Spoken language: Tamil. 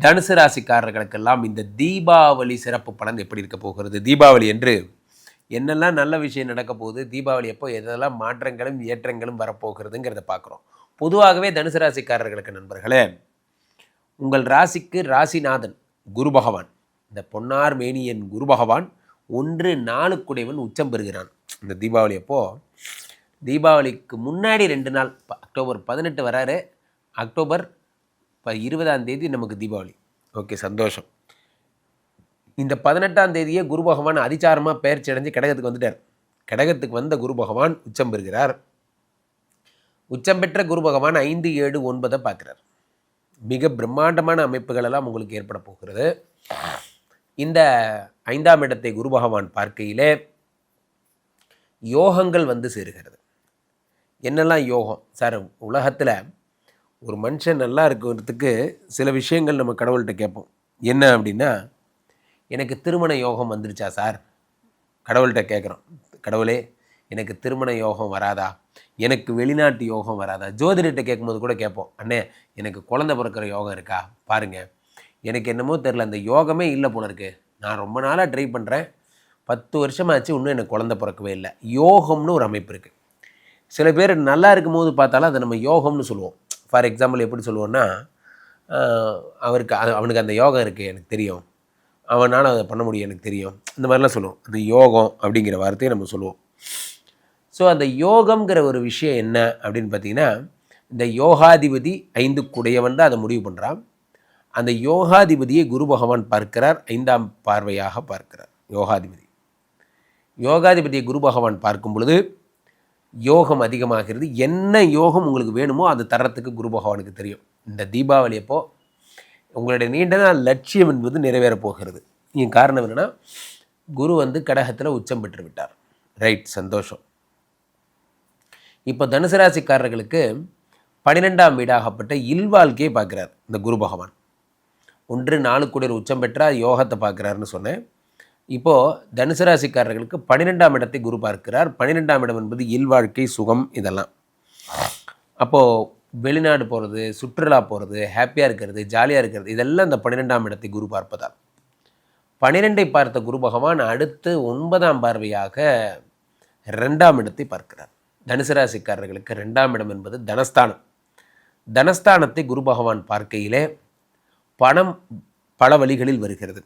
தனுசு ராசிக்காரர்களுக்கெல்லாம் இந்த தீபாவளி சிறப்பு பலன் எப்படி இருக்க போகிறது, தீபாவளி என்று என்னெல்லாம் நல்ல விஷயம் நடக்க போகுது, தீபாவளி எப்போ எதெல்லாம் மாற்றங்களும் ஏற்றங்களும் வரப்போகிறதுங்கிறத பார்க்குறோம். பொதுவாகவே தனுசு ராசிக்காரர்களுக்கு நண்பர்களே, உங்கள் ராசிக்கு ராசிநாதன் குரு பகவான், இந்த பொன்னார் மேனியன் குரு பகவான் 1-4 உச்சம் பெறுகிறான். இந்த தீபாவளி அப்போ, தீபாவளிக்கு முன்னாடி 2 நாள் அக்டோபர் 18 வராரு, அக்டோபர் 20 நமக்கு தீபாவளி. ஓகே, சந்தோஷம். இந்த 18 குரு பகவான் அதிசாரமாக பெயர்ச்சி அடைஞ்சு கடகத்துக்கு வந்துட்டார். கடகத்துக்கு வந்த குரு பகவான் உச்சம் பெறுகிறார். உச்சம் பெற்ற குரு பகவான் 5, 7, 9 பார்க்குறார். மிக பிரம்மாண்டமான அமைப்புகள் எல்லாம் உங்களுக்கு ஏற்பட போகிறது. இந்த 5ஆம் இடத்தை குரு பகவான் பார்க்கையிலே யோகங்கள் வந்து சேருகிறது. என்னெல்லாம் யோகம் சார்? உலகத்தில் ஒரு மனுஷன் நல்லா இருக்கிறதுக்கு சில விஷயங்கள் நம்ம கடவுள்கிட்ட கேட்போம். என்ன அப்படின்னா, எனக்கு திருமண யோகம் வந்துருச்சா சார்? கடவுள்கிட்ட கேட்குறோம், கடவுளே எனக்கு திருமண யோகம் வராதா, எனக்கு வெளிநாட்டு யோகம் வராதா? ஜோதிடர்கிட்ட கேட்கும்போது கூட கேட்போம், அண்ணே எனக்கு குழந்தை பிறக்கிற யோகம் இருக்கா பாருங்கள், எனக்கு என்னமோ தெரில, அந்த யோகமே இல்லை போல இருக்குது, நான் ரொம்ப நாளாக ட்ரை பண்ணுறேன், 10 வருஷமாச்சு, இன்னும் எனக்கு குழந்தை பிறக்கவே இல்லை. யோகம்னு ஒரு அமைப்பு இருக்குது. சில பேர் நல்லா இருக்கும்போது பார்த்தாலும் அதை நம்ம யோகம்னு சொல்லுவோம். ஃபார் எக்ஸாம்பிள் எப்படி சொல்லுவோன்னா, அவனுக்கு அந்த யோகம் இருக்குது எனக்கு தெரியும், அவனால் அதை பண்ண முடியும் எனக்கு தெரியும், இந்த மாதிரிலாம் சொல்லுவோம். அந்த யோகம் அப்படிங்கிற வார்த்தையை நம்ம சொல்லுவோம். ஸோ அந்த யோகம்ங்கிற ஒரு விஷயம் என்ன அப்படின்னு பார்த்தீங்கன்னா, இந்த யோகாதிபதி 5 தான் அதை முடிவு பண்ணுறான். அந்த யோகாதிபதியை குரு பகவான் பார்க்கிறார், 5ஆம் பார்வையாக பார்க்கிறார். யோகாதிபதியை குரு பகவான் பார்க்கும் பொழுது யோகம் அதிகமாகிறது. என்ன யோகம் உங்களுக்கு வேணுமோ அது தர்றதுக்கு குரு பகவானுக்கு தெரியும். இந்த தீபாவளி அப்போ உங்களுடைய நீண்ட நாள் லட்சியம் என்பது நிறைவேறப் போகிறது. இதன் காரணம் என்னென்னா, குரு வந்து கடகத்தில் உச்சம் பெற்று விட்டார். ரைட், சந்தோஷம். இப்போ தனுசு ராசிக்காரர்களுக்கு 12ஆம் வீடாகப்பட்ட இல்வாழ்க்கையை பார்க்குறார் இந்த குரு பகவான். 1-4 உச்சம் பெற்றால் யோகத்தை பார்க்குறாருன்னு சொன்னேன். இப்போது தனுசு ராசிக்காரர்களுக்கு 12ஆம் இடத்தை குரு பார்க்கிறார். 12ஆம் இடம் என்பது இல்வாழ்க்கை, சுகம், இதெல்லாம். அப்போது வெளிநாடு போகிறது, சுற்றுலா போகிறது, ஹாப்பியாக இருக்கிறது, ஜாலியாக இருக்கிறது, இதெல்லாம் இந்த 12ஆம் இடத்தை குரு பார்ப்பதால். 12ஐ பார்த்த குரு பகவான் அடுத்து 9ஆம் பார்வையாக 2ஆம் இடத்தை பார்க்கிறார். தனுசு ராசிக்காரர்களுக்கு 2ஆம் இடம் என்பது தனஸ்தானம். தனஸ்தானத்தை குரு பகவான் பார்க்கையிலே பணம் பல வழிகளில் வருகிறது.